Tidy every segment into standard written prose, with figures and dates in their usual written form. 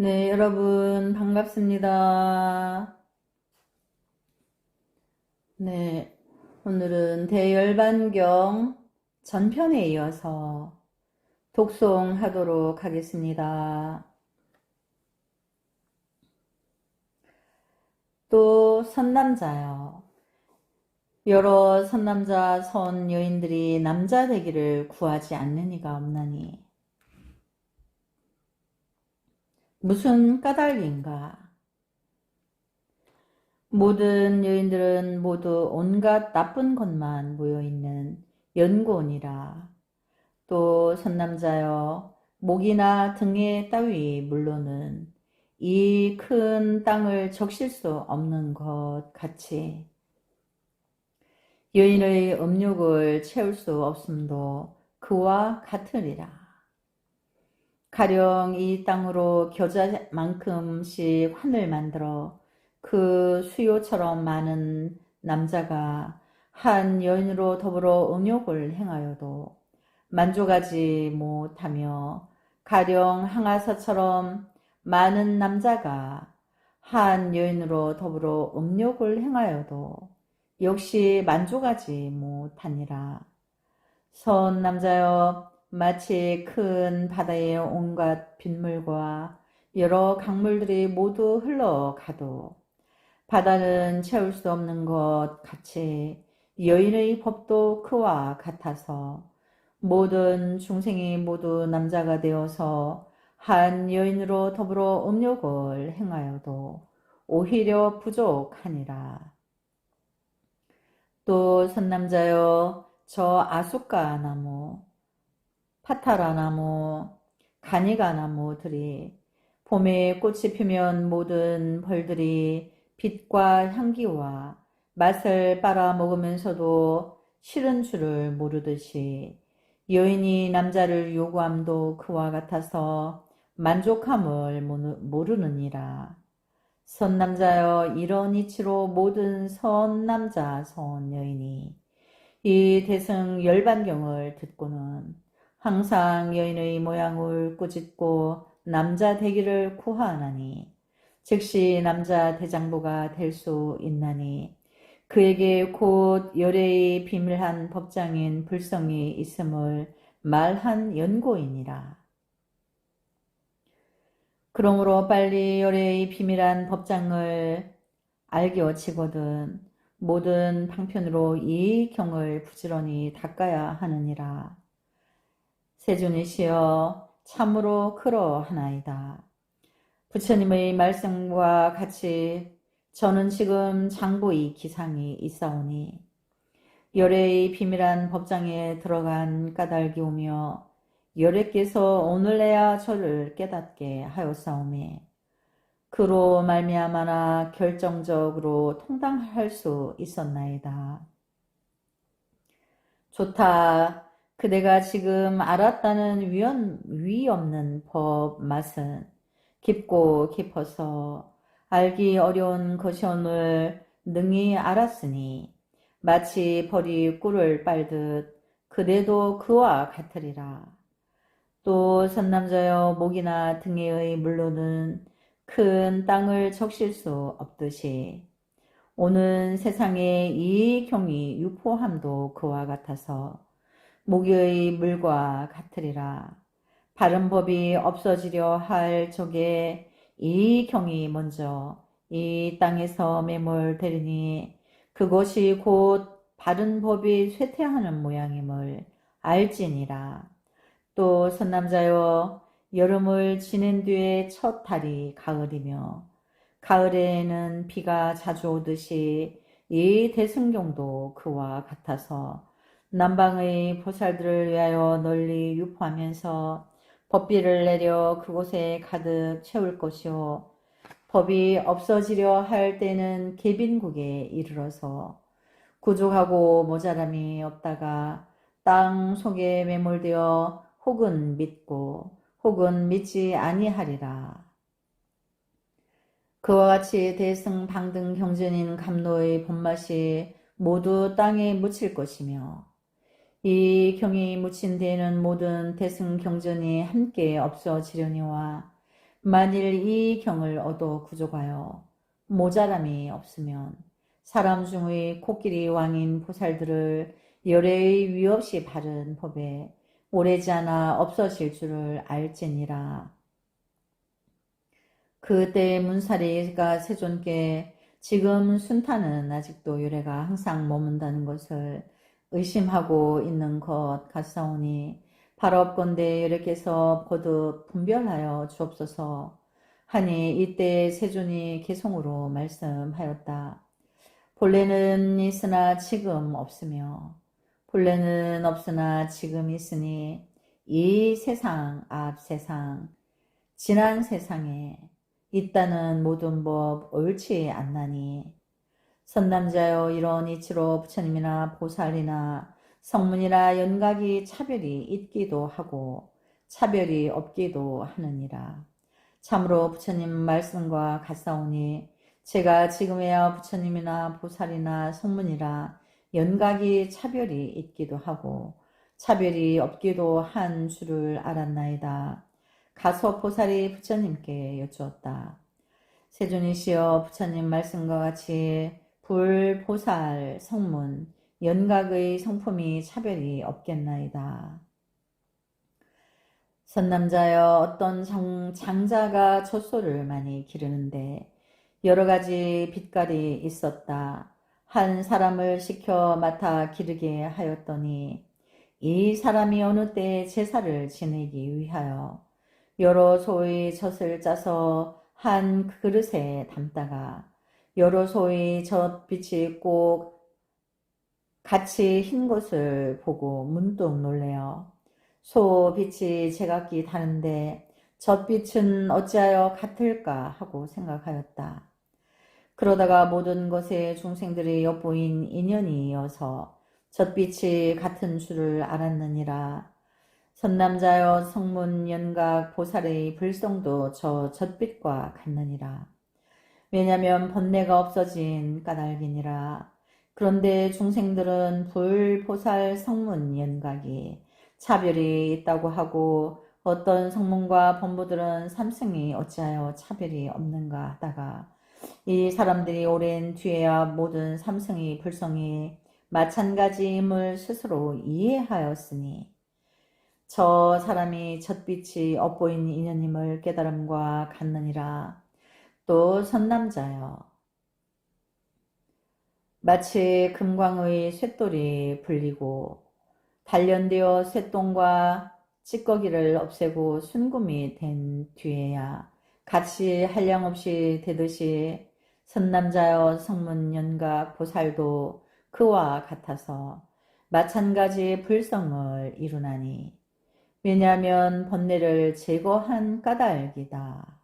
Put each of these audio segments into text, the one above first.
네, 여러분, 반갑습니다. 네, 오늘은 대열반경 전편에 이어서 독송하도록 하겠습니다. 또 선남자요. 여러 선남자 선여인들이 남자 되기를 구하지 않는 이가 없나니 무슨 까닭인가? 모든 여인들은 모두 온갖 나쁜 것만 모여있는 연고니라. 또 선남자여, 목이나 등에 따위 물로는 이 큰 땅을 적실 수 없는 것 같이 여인의 음욕을 채울 수 없음도 그와 같으리라. 가령 이 땅으로 겨자만큼씩 환을 만들어 그 수요처럼 많은 남자가 한 여인으로 더불어 음욕을 행하여도 만족하지 못하며 가령 항아사처럼 많은 남자가 한 여인으로 더불어 음욕을 행하여도 역시 만족하지 못하니라. 선 남자여, 마치 큰 바다의 온갖 빗물과 여러 강물들이 모두 흘러가도 바다는 채울 수 없는 것 같이 여인의 법도 그와 같아서 모든 중생이 모두 남자가 되어서 한 여인으로 더불어 음욕을 행하여도 오히려 부족하니라. 또 선남자여, 저 아숫가 나무, 파타라 나무, 가니가 나무들이 봄에 꽃이 피면 모든 벌들이 빛과 향기와 맛을 빨아먹으면서도 싫은 줄을 모르듯이 여인이 남자를 요구함도 그와 같아서 만족함을 모르느니라. 선남자여, 이런 이치로 모든 선남자 선여인이 이 대승 열반경을 듣고는 항상 여인의 모양을 꾸짖고 남자 되기를 구하나니 즉시 남자 대장부가 될 수 있나니 그에게 곧 열애의 비밀한 법장인 불성이 있음을 말한 연고이니라. 그러므로 빨리 열애의 비밀한 법장을 알겨지거든 모든 방편으로 이 경을 부지런히 닦아야 하느니라. 세존이시여, 참으로 그러하나이다. 부처님의 말씀과 같이 저는 지금 장보의 기상이 있사오니 열애의 비밀한 법장에 들어간 까닭이오며 열애께서 오늘내야 저를 깨닫게 하였사오매 그로 말미암아나 결정적으로 통당할 수 있었나이다. 좋다. 그대가 지금 알았다는 위 없는 법 맛은 깊고 깊어서 알기 어려운 것이오늘 능히 알았으니 마치 벌이 꿀을 빨듯 그대도 그와 같으리라. 또 선남자여, 목이나 등에의 물로는 큰 땅을 적실 수 없듯이 오는 세상에 이 경이 유포함도 그와 같아서 목의 물과 같으리라. 바른 법이 없어지려 할 적에 이 경이 먼저 이 땅에서 매몰되리니 그것이 곧 바른 법이 쇠퇴하는 모양임을 알지니라. 또 선남자여, 여름을 지낸 뒤에 첫 달이 가을이며 가을에는 비가 자주 오듯이 이 대승경도 그와 같아서 남방의 보살들을 위하여 널리 유포하면서 법비를 내려 그곳에 가득 채울 것이요 법이 없어지려 할 때는 계빈국에 이르러서 부족하고 모자람이 없다가 땅 속에 매몰되어 혹은 믿고 혹은 믿지 아니하리라. 그와 같이 대승 방등 경전인 감로의 본맛이 모두 땅에 묻힐 것이며 이 경이 묻힌 데에는 모든 대승 경전이 함께 없어지려니와 만일 이 경을 얻어 구족하여 모자람이 없으면 사람 중의 코끼리 왕인 보살들을 열애의 위 없이 바른 법에 오래지 않아 없어질 줄을 알지니라. 그때 문사리가 세존께 지금 순탄은 아직도 요래가 항상 머문다는 것을 의심하고 있는 것 같사오니 바라옵건대 요래께서 거듭 분별하여 주옵소서 하니 이때 세존이 개송으로 말씀하였다. 본래는 있으나 지금 없으며 본래는 없으나 지금 있으니 이 세상 앞 세상 지난 세상에 있다는 모든 법 옳지 않나니 선남자여 이런 이치로 부처님이나 보살이나 성문이나 연각이 차별이 있기도 하고 차별이 없기도 하느니라. 참으로 부처님 말씀과 같사오니 제가 지금에야 부처님이나 보살이나 성문이라 연각이 차별이 있기도 하고 차별이 없기도 한 줄을 알았나이다. 가서 보살이 부처님께 여쭈었다. 세존이시여 부처님 말씀과 같이 불, 보살, 성문, 연각의 성품이 차별이 없겠나이다. 선남자여 어떤 장자가 젖소를 많이 기르는데 여러 가지 빛깔이 있었다. 한 사람을 시켜 맡아 기르게 하였더니 이 사람이 어느 때에 제사를 지내기 위하여 여러 소의 젖을 짜서 한 그릇에 담다가 여러 소의 젖빛이 꼭 같이 흰 것을 보고 문득 놀래어 소 빛이 제각기 다른데 젖빛은 어찌하여 같을까 하고 생각하였다. 그러다가 모든 것에 중생들이 엿보인 인연이어서 젖빛이 같은 줄을 알았느니라. 선남자여 성문 연각 보살의 불성도 저 젖빛과 같느니라. 왜냐하면 번뇌가 없어진 까닭이니라. 그런데 중생들은 불, 보살, 성문, 연각이 차별이 있다고 하고 어떤 성문과 법무들은 삼승이 어찌하여 차별이 없는가 하다가 이 사람들이 오랜 뒤에야 모든 삼승이 불성이 마찬가지임을 스스로 이해하였으니 저 사람이 젖빛이 엇보인 인연임을 깨달음과 같느니라. 또 선남자여 마치 금광의 쇳돌이 불리고 단련되어 쇳똥과 찌꺼기를 없애고 순금이 된 뒤에야 같이 한량없이 되듯이 선남자여 성문 연각 보살도 그와 같아서 마찬가지 불성을 이루나니 왜냐하면 번뇌를 제거한 까닭이다.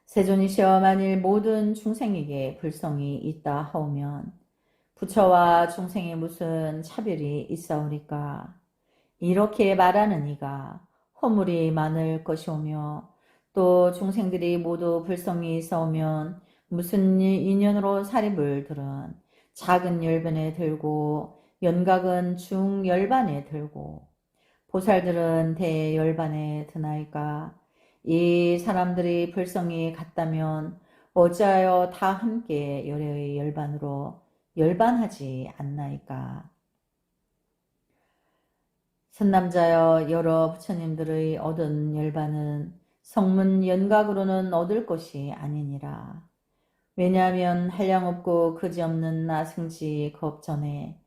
세존이시여 만일 모든 중생에게 불성이 있다 하오면 부처와 중생에 무슨 차별이 있사오리까? 이렇게 말하는 이가 허물이 많을 것이오며 또 중생들이 모두 불성이 있사오면 무슨 인연으로 사립을 들은 작은 열반에 들고 연각은 중열반에 들고 보살들은 대열반에 드나이까? 이 사람들이 불성이 같다면 어찌하여 다 함께 열애의 열반으로 열반하지 않나이까? 선남자여 여러 부처님들의 얻은 열반은 성문 연각으로는 얻을 것이 아니니라. 왜냐하면 한량없고 그지없는 나승지 겁전에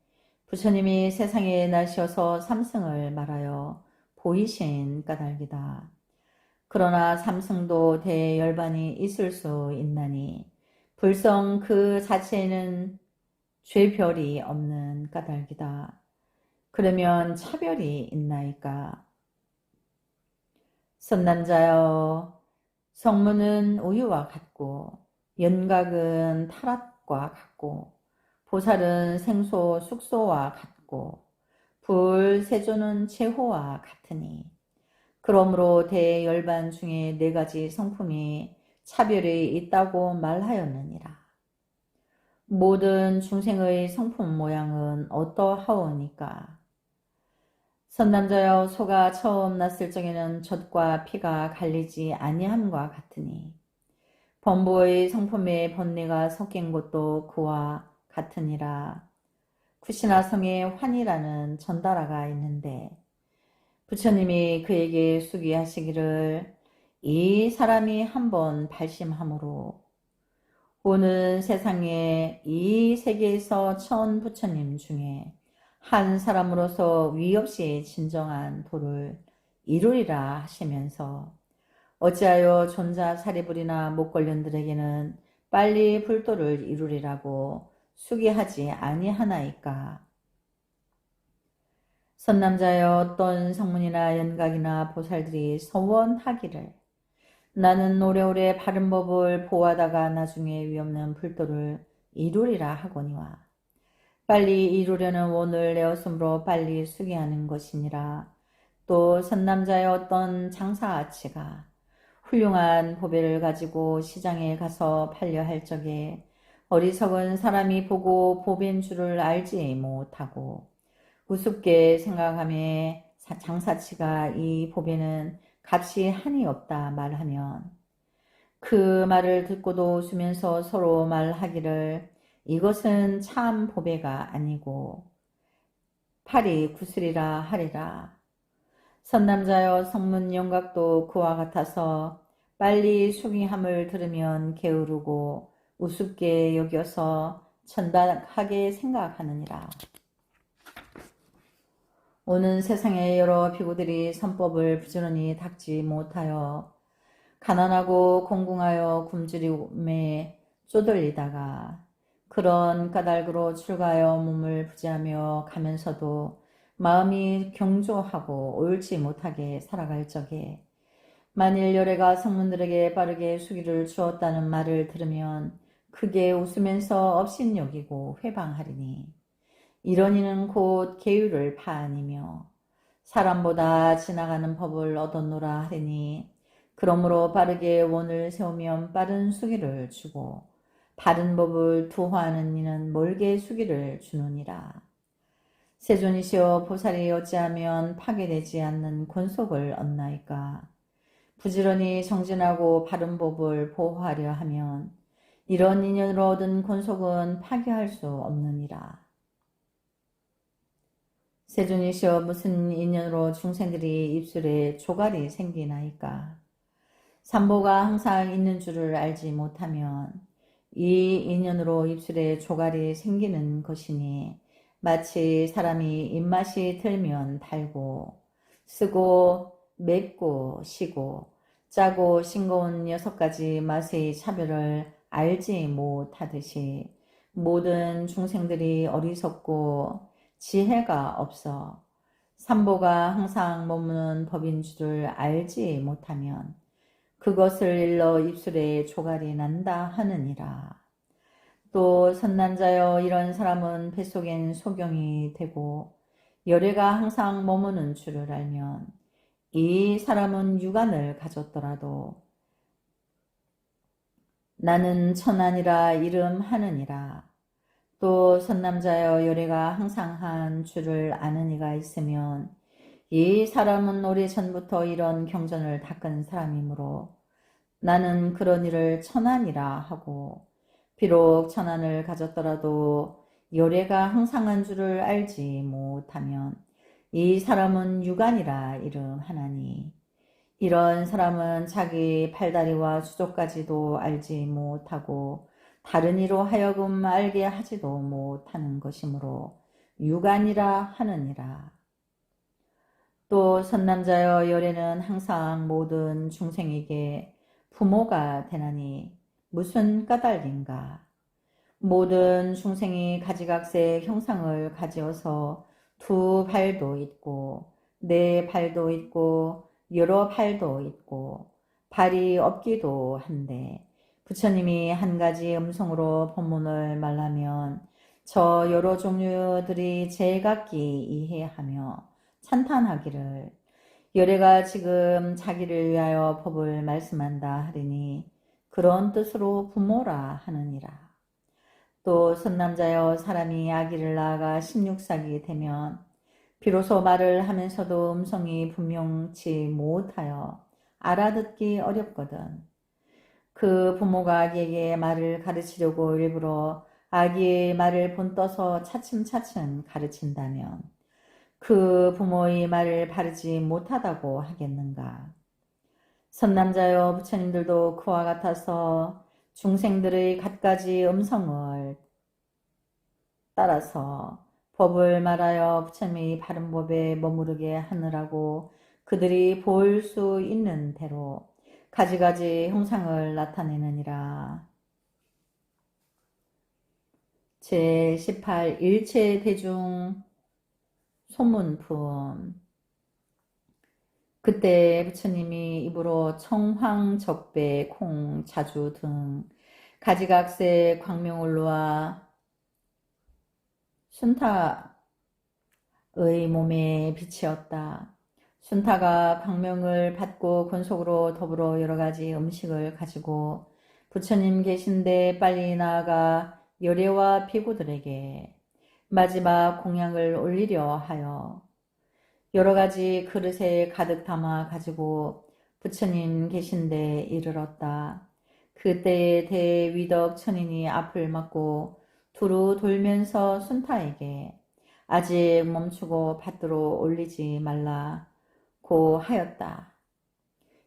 부처님이 세상에 나셔서 삼승을 말하여 보이신 까닭이다. 그러나 삼승도 대열반이 있을 수 있나니 불성 그 자체에는 죄별이 없는 까닭이다. 그러면 차별이 있나이까? 선남자여 성문은 우유와 같고 연각은 타락과 같고 보살은 생소 숙소와 같고 불 세조는 체호와 같으니 그러므로 대열반 중에 네 가지 성품이 차별이 있다고 말하였느니라. 모든 중생의 성품 모양은 어떠하오니까? 선남자여 소가 처음 났을 적에는 젖과 피가 갈리지 아니함과 같으니 범부의 성품의 번뇌가 섞인 것도 그와 같으니라. 쿠시나 성에 환이라는 전다라가 있는데 부처님이 그에게 수기하시기를 이 사람이 한번 발심함으로 오는 세상에 이 세계에서 천 부처님 중에 한 사람으로서 위없이 진정한 도를 이루리라 하시면서 어찌하여 존자 사리불이나 목걸련들에게는 빨리 불도를 이루리라고 수기하지 아니하나이까. 선남자여 어떤 성문이나 연각이나 보살들이 서원하기를 나는 오래오래 바른 법을 보하다가 나중에 위없는 불도를 이루리라 하거니와 빨리 이루려는 원을 내었으므로 빨리 수기하는 것이니라. 또 선남자의 어떤 장사아치가 훌륭한 보배를 가지고 시장에 가서 팔려 할 적에 어리석은 사람이 보고 보배인 줄을 알지 못하고 우습게 생각하며 장사치가 이 보배는 값이 한이 없다 말하면 그 말을 듣고도 웃으면서 서로 말하기를 이것은 참 보배가 아니고 팔이 구슬이라 하리라. 선남자여 성문 영각도 그와 같아서 빨리 수기함을 들으면 게으르고 우습게 여겨서 천박하게 생각하느니라. 오는 세상에 여러 비구들이 선법을 부지런히 닦지 못하여 가난하고 공궁하여 굶주림에 쪼들리다가 그런 까닭으로 출가하여 몸을 부지하며 가면서도 마음이 경조하고 옳지 못하게 살아갈 적에 만일 열애가 성문들에게 빠르게 수기를 주었다는 말을 들으면 크게 웃으면서 업신여기고 회방하리니 이런 이는 곧 계율을 파아니며 사람보다 지나가는 법을 얻었노라 하리니 그러므로 빠르게 원을 세우면 빠른 수기를 주고 바른 법을 두화하는 이는 멀게 수기를 주느니라. 세존이시여 보살이 어찌하면 파괴되지 않는 권속을 얻나이까. 부지런히 정진하고 바른 법을 보호하려 하면 이런 인연으로 얻은 권속은 파괴할 수 없느니라. 세존이시여 무슨 인연으로 중생들이 입술에 조갈이 생기나이까. 삼보가 항상 있는 줄을 알지 못하면 이 인연으로 입술에 조갈이 생기는 것이니 마치 사람이 입맛이 들면 달고 쓰고 맵고 시고 짜고 싱거운 6가지 맛의 차별을 알지 못하듯이 모든 중생들이 어리석고 지혜가 없어 삼보가 항상 머무는 법인 줄을 알지 못하면 그것을 일러 입술에 조갈이 난다 하느니라. 또 선난자여 이런 사람은 뱃속엔 소경이 되고 열애가 항상 머무는 줄을 알면 이 사람은 육안을 가졌더라도 나는 천안이라 이름하느니라. 또 선남자여 열애가 항상 한 줄을 아는 이가 있으면 이 사람은 오래전부터 이런 경전을 닦은 사람이므로 나는 그런 일을 천안이라 하고 비록 천안을 가졌더라도 열애가 항상 한 줄을 알지 못하면 이 사람은 유간이라 이름하나니 이런 사람은 자기 팔다리와 수족까지도 알지 못하고 다른 이로 하여금 알게 하지도 못하는 것이므로 유간이라 하느니라. 또 선남자여 열애는 항상 모든 중생에게 부모가 되나니 무슨 까닭인가. 모든 중생이 가지각색 형상을 가지어서 두 발도 있고 네 발도 있고 여러 발도 있고 발이 없기도 한데 부처님이 한 가지 음성으로 법문을 말하면 저 여러 종류들이 제각기 이해하며 찬탄하기를 열애가 지금 자기를 위하여 법을 말씀한다 하리니 그런 뜻으로 부모라 하느니라. 또 선남자여 사람이 아기를 낳아가 16살이 되면 비로소 말을 하면서도 음성이 분명치 못하여 알아듣기 어렵거든. 그 부모가 아기에게 말을 가르치려고 일부러 아기의 말을 본떠서 차츰차츰 가르친다면 그 부모의 말을 바르지 못하다고 하겠는가. 선남자여 부처님들도 그와 같아서 중생들의 갖가지 음성을 따라서 법을 말하여 부처님의 바른 법에 머무르게 하느라고 그들이 볼 수 있는 대로 가지가지 형상을 나타내느니라. 제18 일체대중 소문품. 그때 부처님이 입으로 청황, 적배, 콩, 자주 등 가지각색 광명을로와 순타의 몸에 비치었다. 순타가 광명을 받고 권속으로 더불어 여러가지 음식을 가지고 부처님 계신데 빨리 나아가 여래와 비구들에게 마지막 공양을 올리려 하여 여러가지 그릇에 가득 담아 가지고 부처님 계신데 이르렀다. 그때에 대위덕 천인이 앞을 막고 두루 돌면서 순타에게 아직 멈추고 밭으로 올리지 말라고 하였다.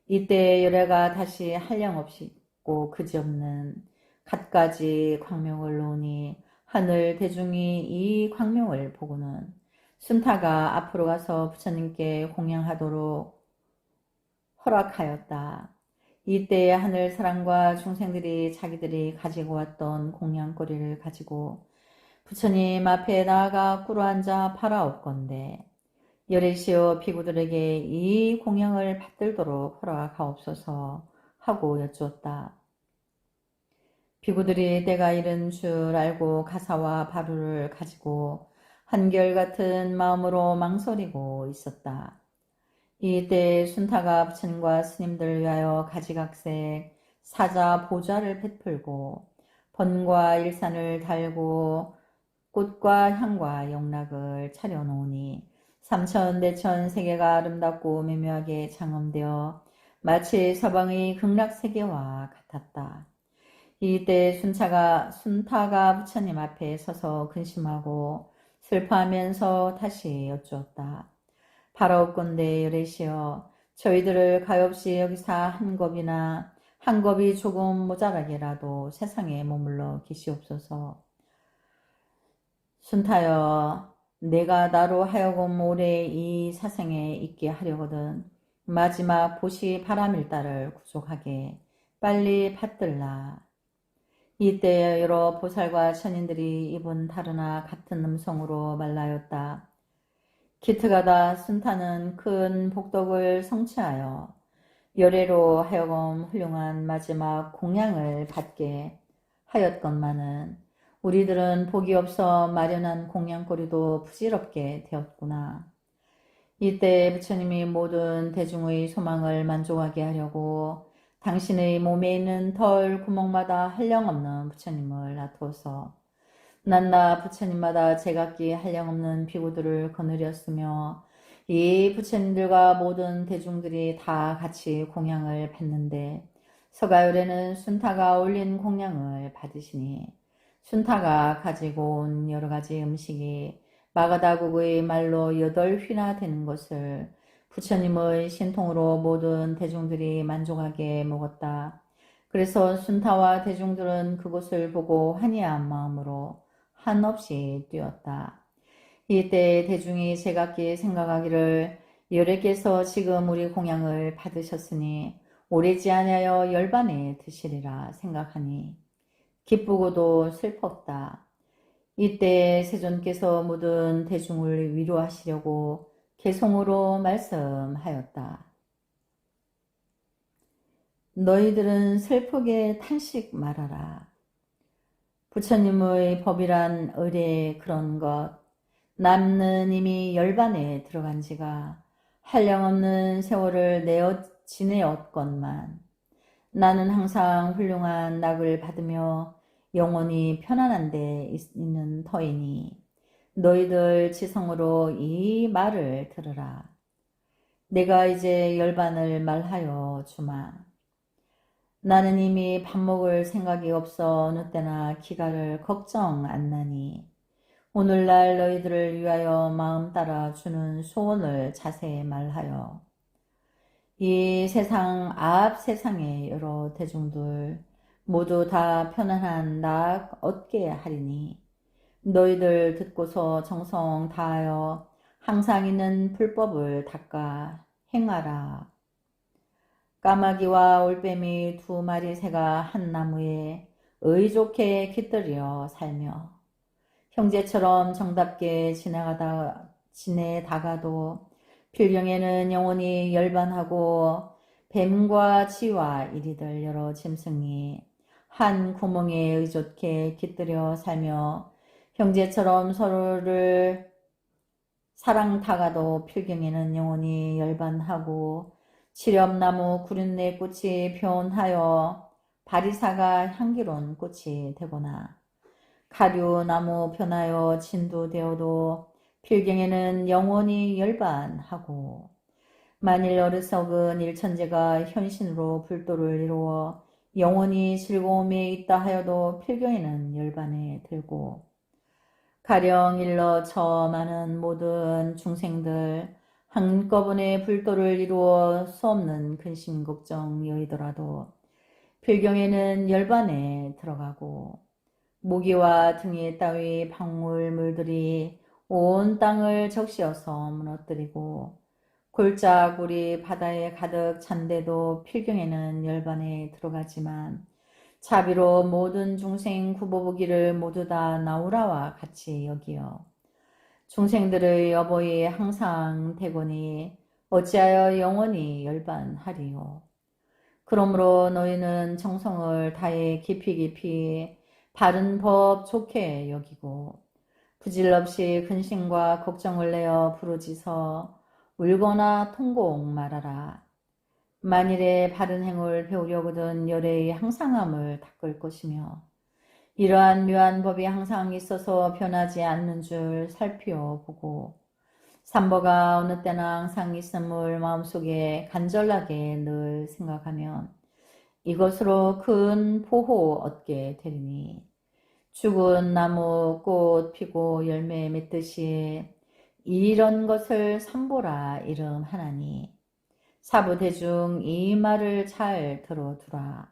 이때 여래가 다시 한량없고 그지없는 갖가지 광명을 놓으니 하늘 대중이 이 광명을 보고는 순타가 앞으로 가서 부처님께 공양하도록 허락하였다. 이때 하늘 사람과 중생들이 자기들이 가지고 왔던 공양거리를 가지고 부처님 앞에 나아가 꿇어앉아 바라옵건대 여래시오 비구들에게 이 공양을 받들도록 허락하옵소서 하고 여쭈었다. 비구들이 때가 이른 줄 알고 가사와 바루를 가지고 한결같은 마음으로 망설이고 있었다. 이때 순타가 부처님과 스님들을 위하여 가지각색 사자 보좌를 베풀고 번과 일산을 달고 꽃과 향과 영락을 차려놓으니 삼천대천 세계가 아름답고 매묘하게 장엄되어 마치 서방의 극락세계와 같았다. 이때 순타가 부처님 앞에 서서 근심하고 슬퍼하면서 다시 여쭈었다. 바라옵건대 여래시여 저희들을 가엾이 여기서 한 겁이 조금 모자라게라도 세상에 머물러 계시옵소서. 순타여 내가 나로 하여금 오래 이 사생에 있게 하려거든 마지막 보시 바람일다를 구족하게 빨리 받들라. 이때 여러 보살과 천인들이 입은 다르나 같은 음성으로 말하였다. 기트가다 순타는 큰 복덕을 성취하여 열애로 하여금 훌륭한 마지막 공양을 받게 하였건만은 우리들은 복이 없어 마련한 공양거리도 부질없게 되었구나. 이때 부처님이 모든 대중의 소망을 만족하게 하려고 당신의 몸에 있는 털 구멍마다 한량없는 부처님을 놔두어서 낱낱 부처님마다 제각기 한량없는 비구들을 거느렸으며 이 부처님들과 모든 대중들이 다 같이 공양을 받는데 서가열에는 순타가 올린 공양을 받으시니 순타가 가지고 온 여러가지 음식이 마가다국의 말로 8휘나 되는 것을 부처님의 신통으로 모든 대중들이 만족하게 먹었다. 그래서 순타와 대중들은 그것을 보고 환희한 마음으로 한없이 뛰었다. 이때 대중이 제각기 생각하기를 여래께서 지금 우리 공양을 받으셨으니 오래지 아니하여 열반에 드시리라 생각하니 기쁘고도 슬펐다. 이때 세존께서 모든 대중을 위로하시려고 개송으로 말씀하였다. 너희들은 슬프게 탄식 말하라. 부처님의 법이란 의례 그런 것 남는 이미 열반에 들어간 지가 한량없는 세월을 지내었건만 나는 항상 훌륭한 낙을 받으며 영원히 편안한 데 있는 터이니 너희들 지성으로 이 말을 들으라. 내가 이제 열반을 말하여 주마. 나는 이미 밥 먹을 생각이 없어 어느 때나 기갈을 걱정 안 나니 오늘날 너희들을 위하여 마음 따라 주는 소원을 자세히 말하여 이 세상 앞 세상의 여러 대중들 모두 다 편안한 낙 얻게 하리니 너희들 듣고서 정성 다하여 항상 있는 불법을 닦아 행하라. 까마귀와 올빼미 두 마리 새가 한 나무에 의좋게 깃들여 살며 형제처럼 정답게 지내다가도 필경에는 영원히 열반하고 뱀과 쥐와 이리들 여러 짐승이 한 구멍에 의좋게 깃들여 살며 형제처럼 서로를 사랑타가도 필경에는 영원히 열반하고 칠엽나무 구륜내 꽃이 변하여 바리사가 향기로운 꽃이 되거나 가류나무 변하여 진두되어도 필경에는 영원히 열반하고 만일 어리석은 일천재가 현신으로 불도를 이루어 영원히 즐거움에 있다 하여도 필경에는 열반에 들고 가령 일러 저 많은 모든 중생들 한꺼번에 불도를 이루어 수 없는 근심 걱정 여의더라도 필경에는 열반에 들어가고 모기와 등에 따위 박물물들이 온 땅을 적시어서 무너뜨리고 골짜구리 바다에 가득 찬데도 필경에는 열반에 들어가지만 자비로 모든 중생 구보보기를 모두 다 나우라와 같이 여기어 중생들의 어버이 항상 되거니 어찌하여 영원히 열반하리요. 그러므로 너희는 정성을 다해 깊이 바른 법 좋게 여기고 부질없이 근심과 걱정을 내어 부르짖어 울거나 통곡 말하라. 만일에 바른 행을 배우려거든 열의 항상함을 닦을 것이며 이러한 묘한 법이 항상 있어서 변하지 않는 줄 살펴보고 삼보가 어느 때나 항상 있음을 마음속에 간절하게 늘 생각하면 이것으로 큰 보호 얻게 되리니 죽은 나무 꽃 피고 열매 맺듯이 이런 것을 삼보라 이름하나니 사부대중 이 말을 잘 들어두라.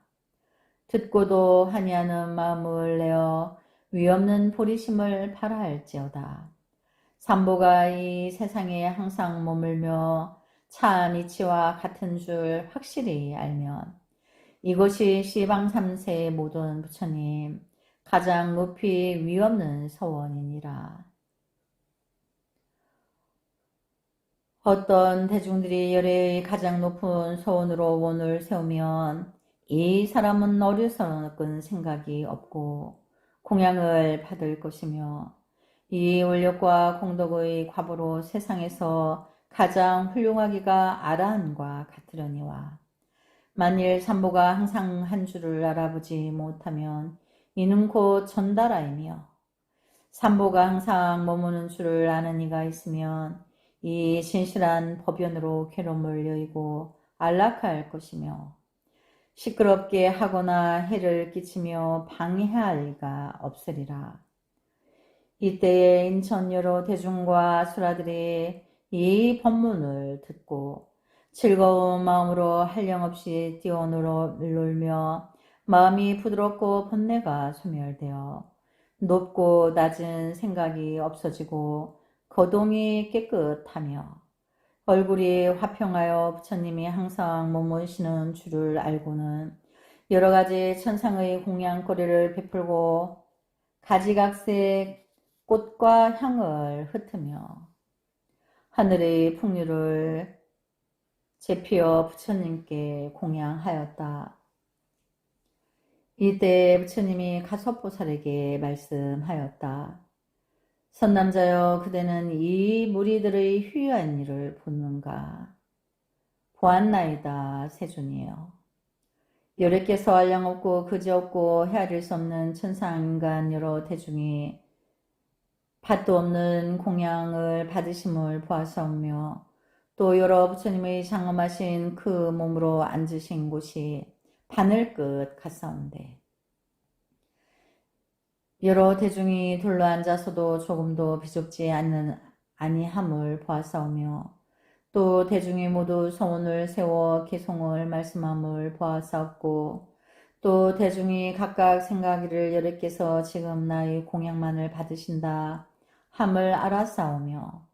듣고도 하니하는 마음을 내어 위없는 보리심을 바랄지어다. 삼보가 이 세상에 항상 머물며 참 이치와 같은 줄 확실히 알면 이것이 시방 3세의 모든 부처님 가장 높이 위없는 서원이니라. 어떤 대중들이 열의 가장 높은 서원으로 원을 세우면 이 사람은 어리석은 생각이 없고 공양을 받을 것이며 이 원력과 공덕의 과보로 세상에서 가장 훌륭하기가 아라한과 같으려니와 만일 삼보가 항상 한 줄을 알아보지 못하면 이는 곧 전달하이며 삼보가 항상 머무는 줄을 아는 이가 있으면 이 신실한 법연으로 괴로움을 여의고 안락할 것이며 시끄럽게 하거나 해를 끼치며 방해할 리가 없으리라. 이때에 인천 여러 대중과 수라들이 이 법문을 듣고 즐거운 마음으로 한량없이 뛰어놀며 마음이 부드럽고 번뇌가 소멸되어 높고 낮은 생각이 없어지고 거동이 깨끗하며 얼굴이 화평하여 부처님이 항상 머무시는 줄을 알고는 여러 가지 천상의 공양거리를 베풀고 가지각색 꽃과 향을 흩으며 하늘의 풍류를 제피어 부처님께 공양하였다. 이때 부처님이 가섭보살에게 말씀하였다. 선남자여, 그대는 이 무리들의 희유한 일을 보는가? 보았나이다, 세존이여. 여래께서 한량없고 그지없고 헤아릴 수 없는 천상인간 여러 대중이 밭도 없는 공양을 받으심을 보았사오며 또 여러 부처님의 장엄하신 그 몸으로 앉으신 곳이 바늘 끝 같사온데 여러 대중이 둘러앉아서도 조금도 비좁지 아니함을 보았사오며 또 대중이 모두 서원을 세워 개송을 말씀함을 보았사옵고 또 대중이 각각 생각이를 여럿께서 지금 나의 공양만을 받으신다 함을 알았사오며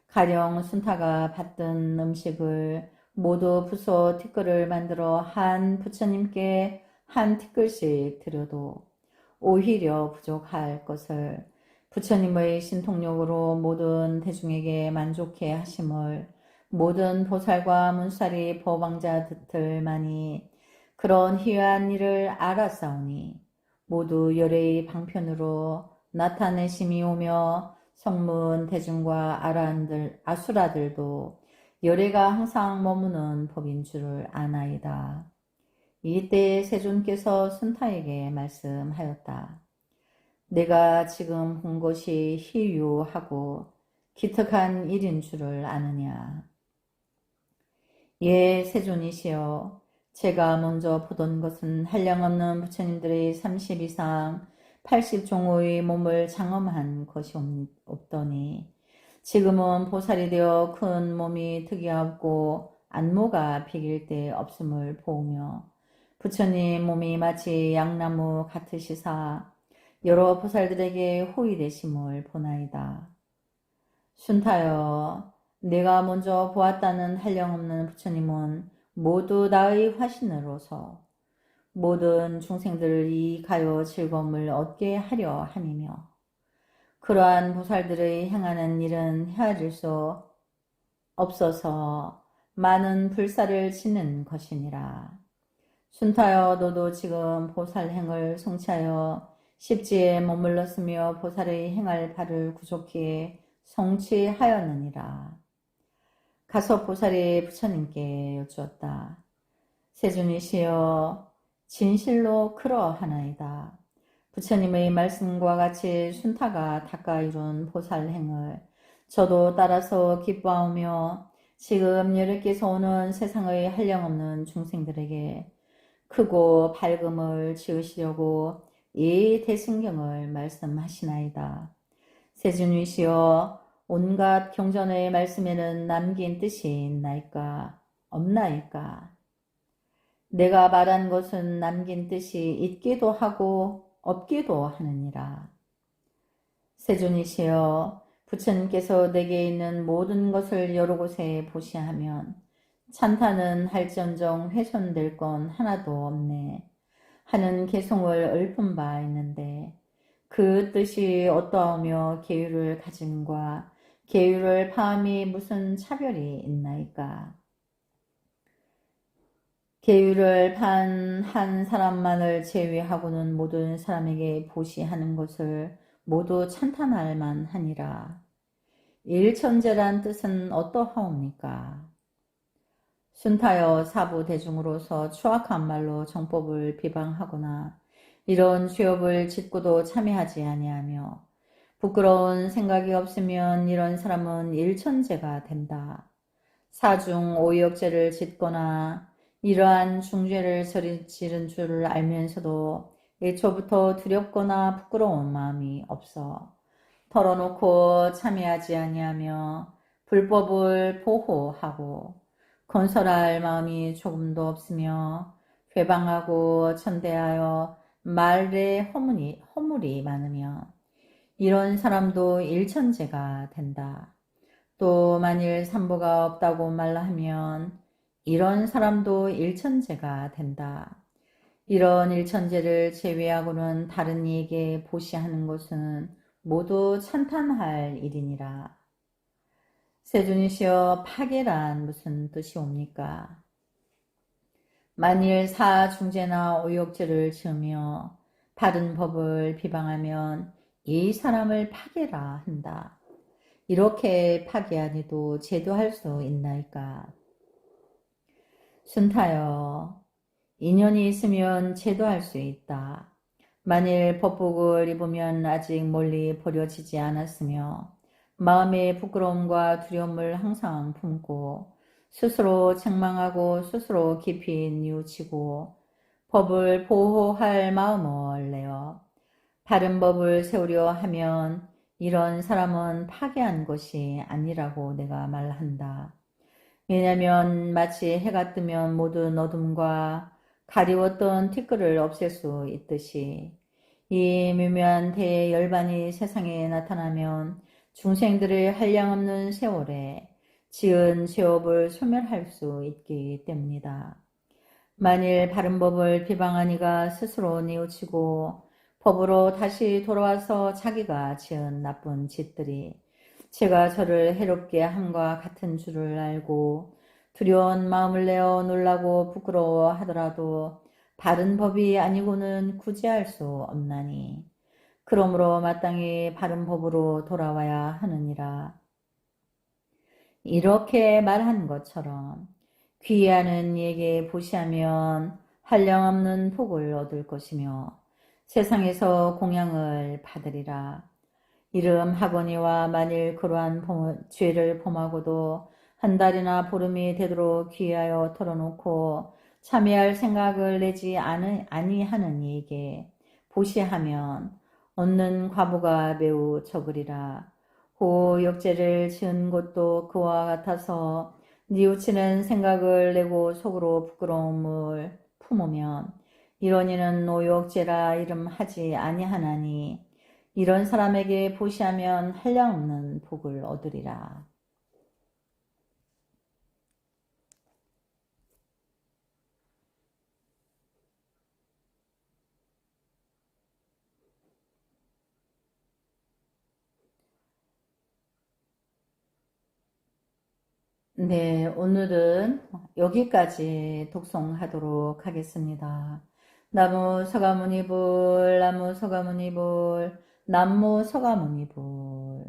가령 순타가 받던 음식을 모두 부숴 티끌을 만들어 한 부처님께 한 티끌씩 드려도 오히려 부족할 것을 부처님의 신통력으로 모든 대중에게 만족해 하심을 모든 보살과 문살이 법왕자들만이 그런 희귀한 일을 알았사오니 모두 열의 방편으로 나타내심이 오며 성문 대중과 아수라들도 열애가 항상 머무는 법인 줄을 아나이다. 이때 세존께서 순타에게 말씀하였다. 내가 지금 본 것이 희유하고 기특한 일인 줄을 아느냐. 예, 세존이시여. 제가 먼저 보던 것은 한량없는 부처님들의 30 이상 80종의 몸을 장엄한 것이 없더니 지금은 보살이 되어 큰 몸이 특이하고 안모가 비길 데 없음을 보며 부처님 몸이 마치 양나무 같으시사 여러 보살들에게 호의되심을 보나이다. 순타여, 내가 먼저 보았다는 한량없는 부처님은 모두 나의 화신으로서 모든 중생들을 이익하여 즐거움을 얻게 하려 함이며 그러한 보살들의 행하는 일은 헤아릴 수 없어서 많은 불사를 짓는 것이니라. 순타여, 너도 지금 보살행을 성취하여 십지에 머물렀으며 보살의 행할 바를 구족히 성취하였느니라. 가서 보살이 부처님께 여쭈었다. 세존이시여, 진실로 그러하나이다. 부처님의 말씀과 같이 순타가 닦아 이룬 보살행을 저도 따라서 기뻐하며 지금 여럿께서 오는 세상의 한량없는 중생들에게 크고 밝음을 지으시려고 이 대승경을 말씀하시나이다. 세존이시여, 온갖 경전의 말씀에는 남긴 뜻이 있나이까 없나이까? 내가 말한 것은 남긴 뜻이 있기도 하고 없기도 하느니라. 세존이시여, 부처님께서 내게 있는 모든 것을 여러 곳에 보시하면 찬탄은 할지언정 훼손될 건 하나도 없네 하는 개송을 읊은 바 있는데 그 뜻이 어떠하며 계율을 가짐과 계율을 파함이 무슨 차별이 있나이까? 계율을 판 한 사람만을 제외하고는 모든 사람에게 보시하는 것을 모두 찬탄할 만하니라. 일천재란 뜻은 어떠하옵니까? 순타여, 사부 대중으로서 추악한 말로 정법을 비방하거나 이런 죄업을 짓고도 참여하지 아니하며 부끄러운 생각이 없으면 이런 사람은 일천재가 된다. 사중 오역죄를 짓거나 이러한 중죄를 지른 줄을 알면서도 애초부터 두렵거나 부끄러운 마음이 없어 털어놓고 참여하지 아니하며 불법을 보호하고 건설할 마음이 조금도 없으며 회방하고 천대하여 말에 허물이 많으며 이런 사람도 일천재가 된다. 또 만일 삼보가 없다고 말라 하면 이런 사람도 일천재가 된다. 이런 일천재를 제외하고는 다른 이에게 보시하는 것은 모두 찬탄할 일이니라. 세존이시여, 파괴란 무슨 뜻이옵니까? 만일 사중죄나 오욕죄를 지으며 바른 법을 비방하면 이 사람을 파괴라 한다. 이렇게 파괴하니도 제도할 수 있나이까? 순타여, 인연이 있으면 제도할 수 있다. 만일 법복을 입으면 아직 멀리 버려지지 않았으며 마음의 부끄러움과 두려움을 항상 품고 스스로 책망하고 스스로 깊이 뉘우치고 법을 보호할 마음을 내어 바른 법을 세우려 하면 이런 사람은 파괴한 것이 아니라고 내가 말한다. 왜냐하면 마치 해가 뜨면 모든 어둠과 가리웠던 티끌을 없앨 수 있듯이 이 미묘한 대열반이 세상에 나타나면 중생들의 한량없는 세월에 지은 죄업을 소멸할 수 있기 때문이다. 만일 바른 법을 비방하니가 스스로 뉘우치고 법으로 다시 돌아와서 자기가 지은 나쁜 짓들이 제가 저를 해롭게 함과 같은 줄을 알고 두려운 마음을 내어 놀라고 부끄러워 하더라도 바른 법이 아니고는 구제할 수 없나니 그러므로 마땅히 바른 법으로 돌아와야 하느니라. 이렇게 말한 것처럼 귀하는 이에게 보시하면 한량없는 복을 얻을 것이며 세상에서 공양을 받으리라. 이름 하거니와 만일 그러한 죄를 범하고도 한 달이나 보름이 되도록 귀하여 털어놓고 참여할 생각을 내지 아니하는 이에게 보시하면 얻는 과부가 매우 적으리라. 호 역죄를 지은 것도 그와 같아서 뉘우치는 생각을 내고 속으로 부끄러움을 품으면 이런 이는 노역죄라 이름하지 아니하나니 이런 사람에게 보시하면 한량없는 복을 얻으리라. 네, 오늘은 여기까지 독송하도록 하겠습니다. 나무 서가모니불, 나무 서가모니불, 나무 서가모니불.